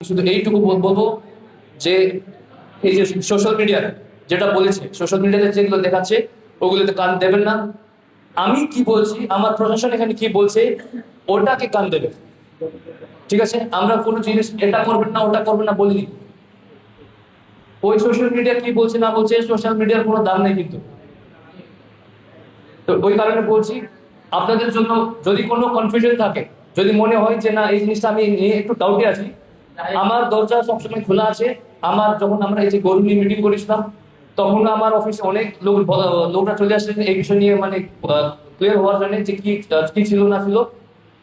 শুধু এইটুকু বলবো যে এই যে সোশ্যাল মিডিয়া যেটা বলেছে, সোশ্যাল মিডিয়াতে যেগুলো দেখাচ্ছে ওগুলোতে কান দেবেন না। আমি কি বলছি, আমার প্রশাসন এখানে কি বলছে ওটাকে কান দেবে। ঠিক আছে, আমরা কোনো জিনিস এটা করবেন না ওটা করবেন না বলিনি। ওই সোশ্যাল মিডিয়া কি বলছে না বলছে, সোশ্যাল মিডিয়ার কোনো দাম নেই কিন্তু। তো ওই কারণে বলছি, আপনাদের জন্য যদি কোনো কনফিউশন থাকে, যদি মনে হয় যে না এই জিনিসটা আমি নিয়ে একটু ডাউটে আছি, আমার দরজা সবসময় খোলা আছে। আমার যখন আমরা এই যে গরু নিয়ে মিটিং করেছিলাম তখন আমার অফিসে অনেক লোকরা চলে আসলেন এই বিষয় নিয়ে, মানে ক্লিয়ার হওয়ার জন্য যে কি ছিল না ছিল।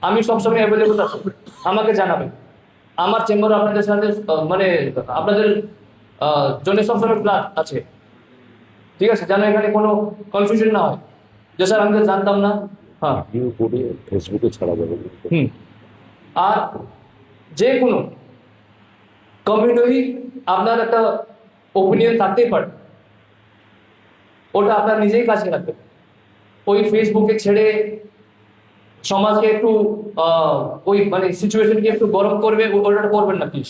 আমি সবসময় অ্যাভেলেবল আছি, আমাকে জানাবেন। আমার চেম্বার আপনাদের সাথে মানে আপনাদের জন্য সবসময় খোলা আছে। ঠিক আছে, যেন এখানে কোনো কনফিউশন না হয় যে স্যার আমি তো জানতাম না। হ্যাঁ, ফেসবুকে ছাড়া যাবে। আর যে কোনো কমিউনিটি আপনার একটা ওপিনিয়ন থাকতেই পারে, ওটা আপনার নিজেই কাছে রাখবেন। ওই ফেসবুকে ছেড়ে সমাজকে একটু ওই মানে সিচুয়েশনকে একটু গরম করবে ওটা করবেন না প্লিজ।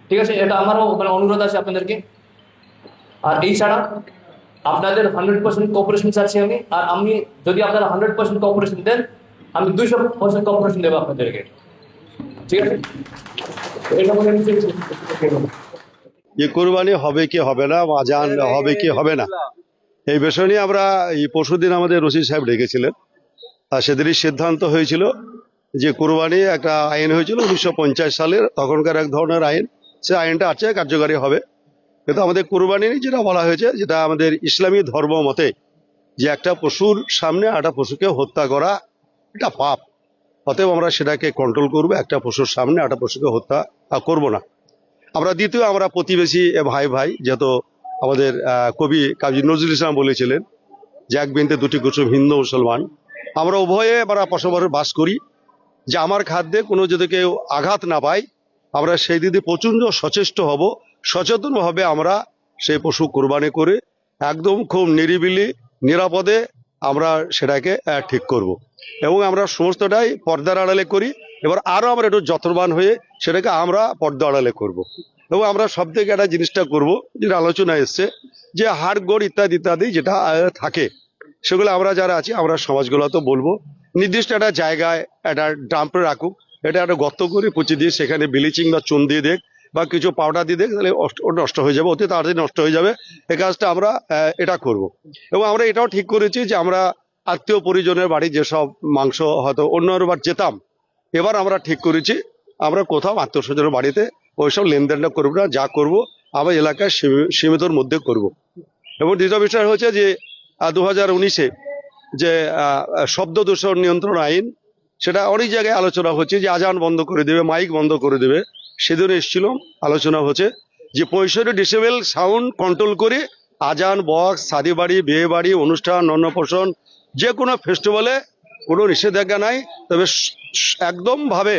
ঠিক আছে, এটা আমারও মানে অনুরোধ আছে আপনাদেরকে। আর এই ছাড়া আপনাদের 100% কোঅপারেশন চাচ্ছি আমি। আর আমি যদি আপনারা 100% কোঅপারেশন দেন, আমি 200% কোঅপারেশন দেবো আপনাদেরকে। ঠিক আছে, এটা বলে আমি শেষ করছি। যে কোরবানি হবে কি হবে না, আজান হবে কি হবে না, এই বিষয় নিয়ে আমরা এই পরশুদিন আমাদের রশিদ সাহেব ডেকেছিলেন। আর সেদিনই সিদ্ধান্ত হয়েছিল যে কোরবানি একটা আইন হয়েছিল 1950 সালের, তখনকার এক ধরনের আইন। সে আইনটা আছে, কার্যকারী হবে। কিন্তু আমাদের কোরবানি যেটা বলা হয়েছে, যেটা আমাদের ইসলামী ধর্ম মতে, যে একটা পশুর সামনে একটা পশুকে হত্যা করা এটা পাপ। অতএব আমরা সেটাকে কন্ট্রোল করবো, একটা পশুর সামনে একটা পশুকে হত্যা করব না। আমরা দ্বিতীয়, আমরা প্রতিবেশী ভাই ভাই, যেহেতু আমাদের কবি কাজী নজরুল ইসলাম বলেছিলেন যে এক বৃন্তে দুটি কুসুম, হিন্দু মুসলমান। আমরা উভয়ে আমরা পাশাপাশি বাস করি, যে আমার খাদ্যে কোনো যদি কেউ আঘাত না পায়, আমরা সেই দিকে প্রচণ্ড সচেষ্ট হব, সচেতনভাবে আমরা সেই পশু কোরবানি করে একদম খুব নিরিবিলি নিরাপদে আমরা সেটাকে ঠিক করব। এবং আমরা সমস্তটাই পর্দার আড়ালে করি। এবার আরও আমরা একটু যত্নবান হয়ে সেটাকে আমরা পর্দা আড়ালে করব। এবং আমরা সব থেকে একটা জিনিসটা করব, যেটা আলোচনা এসছে, যে হাড় গোড় ইত্যাদি ইত্যাদি যেটা থাকে, সেগুলো আমরা যারা আছি আমরা সমাজগুলো তো বলবো নির্দিষ্ট একটা জায়গায় একটা ডাম্পে রাখুক, এটা একটা গর্ত করে পুঁচি দিয়ে সেখানে ব্লিচিং বা চুন দিয়ে দেখ বা কিছু পাউডার দিয়ে দেখ, তাহলে নষ্ট হয়ে যাবে, অতি তাড়াতাড়ি নষ্ট হয়ে যাবে। এই কাজটা আমরা এটা করব। এবং আমরা এটাও ঠিক করেছি যে আমরা আত্মীয় পরিজনের বাড়ি যেসব মাংস হয়তো অন্যবার যেতাম, এবার আমরা ঠিক করেছি আমরা কোথাও আত্মীয় স্বজনের বাড়িতে ওইসব লেনদেনটা করবো না, যা করব আমরা এলাকায় সীমিতর মধ্যে করব। এবং দ্বিতীয় বিষয় হচ্ছে যে 2019-এ যে শব্দ দূষণ নিয়ন্ত্রণ আইন, সেটা অনেক জায়গায় আলোচনা হচ্ছে যে আজান বন্ধ করে দেবে, মাইক বন্ধ করে দেবে। সেদিন এসেছিল, আলোচনা হচ্ছে যে 65 ডেসিবেল সাউন্ড কন্ট্রোল করে আজান, বক্স, শাদি বাড়ি, বিয়ে বাড়ি, অনুষ্ঠান, অন্নপ্রাশন, যে কোনো ফেস্টিভ্যালে কোনো নিষেধাজ্ঞা নাই। তবে একদম ভাবে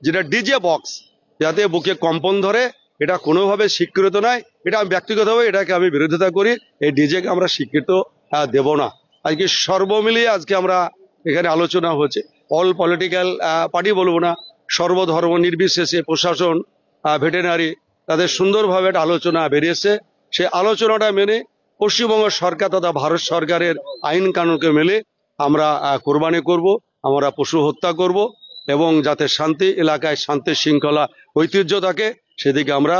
যেটা ডিজে বক্স যাতে বুকে কম্পন ধরে, এটা কোনোভাবে স্বীকৃত নয়। এটা আমি ব্যক্তিগতভাবে এটাকে আমি বিরোধিতা করি। এই ডিজেকে আমরা স্বীকৃত দেব না। আজকে সর্বমিলিয়ে আজকে আমরা এখানে আলোচনা হচ্ছে, অল পলিটিক্যাল পার্টি বলবো না, সর্বধর্ম নির্বিশেষে প্রশাসন, ভেটেরিনারি, তাদের সুন্দরভাবে একটা আলোচনা বেরিয়েছে। সেই আলোচনাটা মেনে পশ্চিমবঙ্গ সরকার তথা ভারত সরকারের আইন কানুনকে মেনে আমরা কোরবানি করব, আমরা পশু হত্যা করব। এবং যাতে শান্তি এলাকায় শান্তি শৃঙ্খলা ঐতিহ্য থাকে, সেদিকে আমরা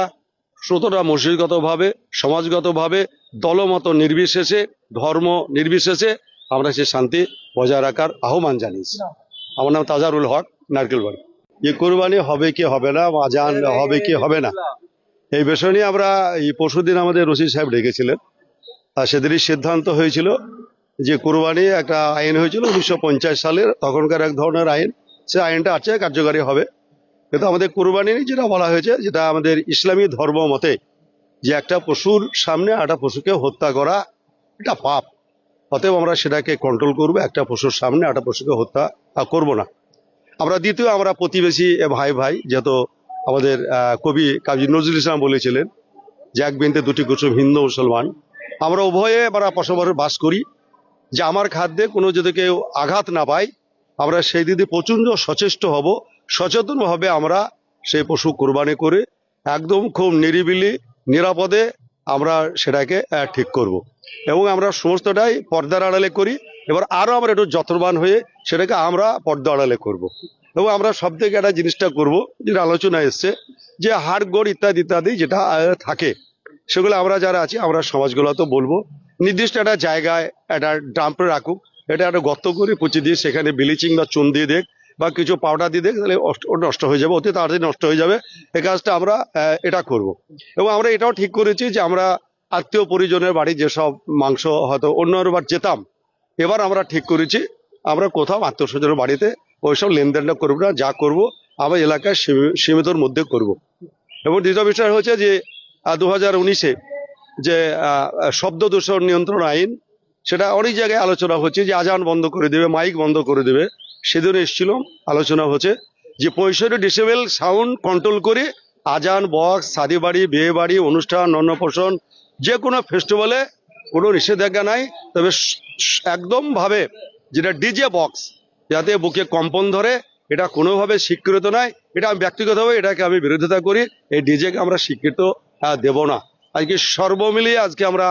শ্রোতরা মসজিদগতভাবে, সমাজগতভাবে, দলমত নির্বিশেষে, ধর্ম নির্বিশেষে আমরা সে শান্তি বজায় রাখার আহ্বান জানিয়েছি। আমার নাম তাজারুল হক, নারকেলবাড়ি। যে কোরবানি হবে কি হবে না, আজান হবে কি হবে না, এই বিষয় নিয়ে আমরা এই পরশুদিন আমাদের রশিদ সাহেব ডেকেছিলেন। আর সেদিনই সিদ্ধান্ত হয়েছিল যে কোরবানি একটা আইন হয়েছিল 1950 সালের, তখনকার এক ধরনের আইন। সে আইনটা আছে, কার্যকারী হবে। কিন্তু আমাদের কোরবানি যেটা বলা হয়েছে, যেটা আমাদের ইসলামী ধর্ম মতে, যে একটা পশুর সামনে একটা পশুকে হত্যা করা এটা পাপ। অতএব আমরা সেটাকে কন্ট্রোল করবো, একটা পশুর সামনে একটা পশুকে হত্যা করব না। আমরা দ্বিতীয়, আমরা প্রতিবেশী ভাই ভাই, যেহেতু আমাদের কবি কাজী নজরুল ইসলাম বলেছিলেন যে এক বৃন্তে দুটি কুসুম, হিন্দু মুসলমান। আমরা উভয়ে আমরা পাশাপাশি বাস করি, যে আমার খাদ্যে কোনো যদি কেউ আঘাত না পায়, আমরা সেই দিকে প্রচণ্ড সচেষ্ট হব, সচেতনভাবে আমরা সেই পশু কোরবানি করে একদম খুব নিরিবিলি নিরাপদে আমরা সেটাকে ঠিক করব। এবং আমরা সমস্তটাই পর্দার আড়ালে করি। এবার আরো আমরা একটু যত্নবান হয়ে সেটাকে আমরা পর্দা আড়ালে করব। এবং আমরা সব থেকে একটা জিনিসটা করব, যেটা আলোচনা এসছে, যে হাড় গোড় ইত্যাদি ইত্যাদি যেটা থাকে, সেগুলো আমরা যারা আছি আমরা সমাজগুলো তো বলবো নির্দিষ্ট একটা জায়গায় একটা ডাম্পে রাখুক, এটা একটা গর্ত করে পুঁচি দিয়ে সেখানে ব্লিচিং বা চুন দিয়ে দেখ বা কিছু পাউডার দিয়ে দেখ, তাহলে নষ্ট হয়ে যাবে, অতি তাড়াতাড়ি নষ্ট হয়ে যাবে। এই কাজটা আমরা এটা করব। এবং আমরা এটাও ঠিক করেছি যে আমরা আত্মীয় পরিজনের বাড়ি যেসব মাংস হয়তো অন্যবার যেতাম, এবার আমরা ঠিক করেছি আমরা কোথাও আত্মীয় স্বজনের বাড়িতে ওইসব লেনদেনটা করবো না, যা করব আমরা এলাকায় সীমিতর মধ্যে করব। এবং দ্বিতীয় বিষয় হচ্ছে যে 2019-এ যে শব্দ দূষণ নিয়ন্ত্রণ আইন, সেটা অনেক জায়গায় আলোচনা হচ্ছে যে আজান বন্ধ করে দেবে, মাইক বন্ধ করে দেবে। সেদিন এসেছিল, আলোচনা হচ্ছে যে 65 ডেসিবেল সাউন্ড কন্ট্রোল করে আজান, বক্স, শাদি বাড়ি, বিয়ে বাড়ি, অনুষ্ঠান, অন্নপ্রাশন, যে কোনো ফেস্টিভ্যালে কোনো নিষেধাজ্ঞা নাই। তবে একদম ভাবে যেটা ডিজে বক্স যাতে বুকে কম্পন ধরে, এটা কোনোভাবে স্বীকৃত নয়। এটা আমি ব্যক্তিগতভাবে এটাকে আমি বিরোধিতা করি। এই ডিজেকে আমরা স্বীকৃত দেব না। আজকে সর্বমিলিয়ে আজকে আমরা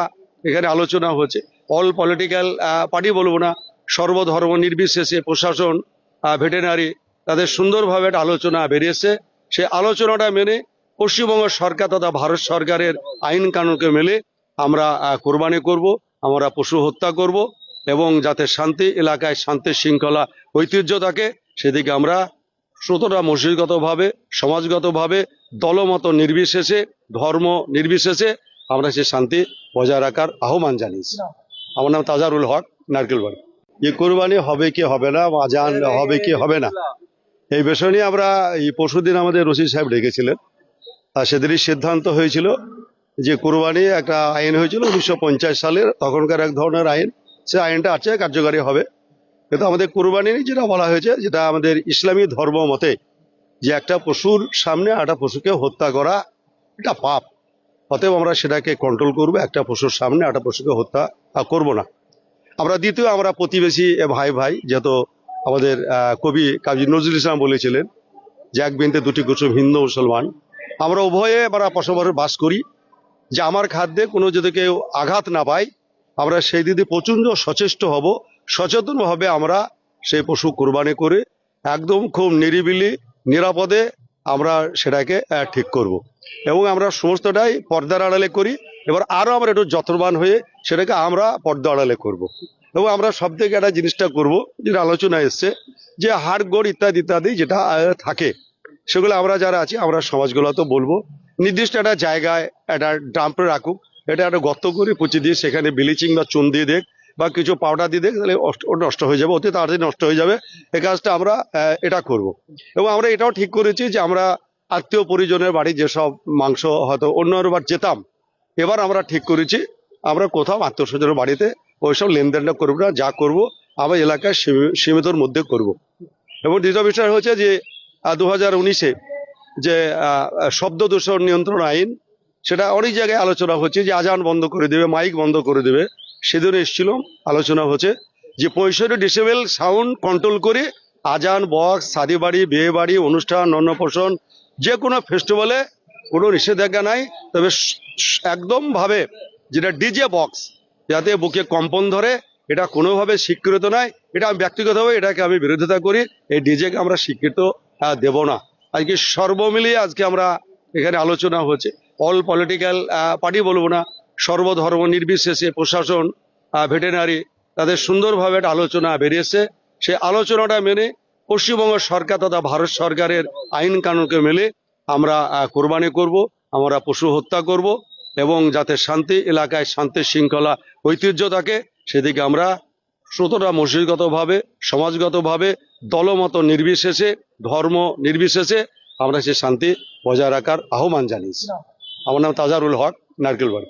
এখানে আলোচনা হচ্ছে, অল পলিটিক্যাল পার্টি বলবো না, সর্বধর্ম নির্বিশেষে প্রশাসন, ভেটেরিনারি, তাদের সুন্দরভাবে একটা আলোচনা বেরিয়েছে। সেই আলোচনাটা মেনে পশ্চিমবঙ্গ সরকার তথা ভারত সরকারের আইন কানুনকে মেনে আমরা কোরবানি করব, আমরা পশু হত্যা করব। এবং যাতে শান্তি এলাকায় শান্তি শৃঙ্খলা ঐতিহ্য থাকে, সেদিকে আমরা শ্রোতরা মসজিদগতভাবে, সমাজগতভাবে, দলমত নির্বিশেষে, ধর্ম নির্বিশেষে আমরা সে শান্তি বজায় রাখার আহ্বান জানিয়েছি। আমার নাম তাজারুল হক, নারকেলবাড়ি। যে কোরবানি হবে কি হবে না, আজান হবে কি হবে না, এই বিষয় নিয়ে আমরা এই পরশুদিন আমাদের রশিদ সাহেব ডেকেছিলেন। আর সেদিনই সিদ্ধান্ত হয়েছিল যে কোরবানি একটা আইন হয়েছিল 1950 সালের, তখনকার এক ধরনের আইন, সে আইনটা আছে, কার্যকারী হবে। কিন্তু আমাদের কোরবানি যেটা বলা হয়েছে, যেটা আমাদের ইসলামী ধর্ম মতে, যে একটা পশুর সামনে একটা পশুকে হত্যা করা এটা পাপ। অতএব আমরা সেটাকে কন্ট্রোল করবো, একটা পশুর সামনে একটা পশুকে হত্যা করব না। আমরা দ্বিতীয়, আমরা প্রতিবেশী ভাই ভাই, যেহেতু আমাদের কবি কাজী নজরুল ইসলাম বলেছিলেন যে এক বৃন্তে দুটি কুসুম, হিন্দু মুসলমান। আমরা উভয়ে আমরা পাশাপাশি বাস করি, যে আমার খাদ্যে কোনো যদি কেউ আঘাত না পায়, আমরা সেই দিকে প্রচণ্ড সচেষ্ট হব, সচেতনভাবে আমরা সেই পশু কোরবানি করে একদম খুব নিরিবিলি নিরাপদে আমরা সেটাকে ঠিক করব। এবং আমরা সমস্তটাই পর্দার আড়ালে করি। এবার আরো আমরা একটু যত্নবান হয়ে সেটাকে আমরা পর্দা আড়ালে করব। এবং আমরা সব থেকে একটা জিনিসটা করব, যেটা আলোচনা এসছে, যে হাড় গোড় ইত্যাদি ইত্যাদি যেটা থাকে, সেগুলো আমরা যারা আছি আমরা সমাজগুলো তো বলবো নির্দিষ্ট একটা জায়গায় একটা ডাম্পে রাখুক, এটা একটা গর্ত করে পুঁচি দিয়ে সেখানে ব্লিচিং বা চুন দিয়ে দেখ বা কিছু পাউডার দিয়ে দেখ, তাহলে নষ্ট হয়ে যাবে, অতি তাড়াতাড়ি নষ্ট হয়ে যাবে। এই কাজটা আমরা এটা করব। এবং আমরা এটাও ঠিক করেছি যে আমরা আত্মীয় পরিজনের বাড়ি যেসব মাংস হয়তো অন্যবার যেতাম, এবার আমরা ঠিক করেছি আমরা কোথাও আত্মীয় স্বজনের বাড়িতে ওইসব লেনদেনটা করবো না, যা করব আমরা এলাকায় সীমিতর মধ্যে করব। এবং দ্বিতীয় বিষয় হচ্ছে যে 2019-এ যে শব্দ দূষণ নিয়ন্ত্রণ আইন, সেটা অনেক জায়গায় আলোচনা হচ্ছে যে আজান বন্ধ করে দেবে, মাইক বন্ধ করে দেবে। সেদিন এসেছিল, আলোচনা হচ্ছে যে 65 ডেসিবেল সাউন্ড কন্ট্রোল করে আজান, বক্স, শাদি বাড়ি, বিয়ে বাড়ি, অনুষ্ঠান, অন্নপ্রাশন, যে কোনো ফেস্টিভ্যালে কোনো নিষেধাজ্ঞা নাই। তবে একদম ভাবে যেটা ডিজে বক্স যাতে বুকে কম্পন ধরে, এটা কোনোভাবে স্বীকৃত নয়। এটা আমি ব্যক্তিগতভাবে এটাকে আমি বিরোধিতা করি। এই ডিজেকে আমরা স্বীকৃত দেব না। আজকে সর্বমিলিয়ে আজকে আমরা এখানে আলোচনা হচ্ছে, অল পলিটিক্যাল পার্টি বলবো না, সর্বধর্ম নির্বিশেষে প্রশাসন, ভেটেরিনারি, তাদের সুন্দরভাবে একটা আলোচনা বেরিয়েছে। সেই আলোচনাটা মেনে পশ্চিমবঙ্গ সরকার তথা ভারত সরকারের আইন কানুনকে মেনে আমরা কোরবানি করব, আমরা পশু হত্যা করব। এবং যাতে শান্তি এলাকায় শান্তি শৃঙ্খলা ঐতিহ্য থাকে, সেদিকে আমরা শ্রোতরা মসজিদগতভাবে, সমাজগতভাবে, দলমত নির্বিশেষে, ধর্ম নির্বিশেষে আমরা সে শান্তি বজায় রাখার আহ্বান জানিয়েছি। আমার নাম তাজারুল হক, নারকেলবাড়ি।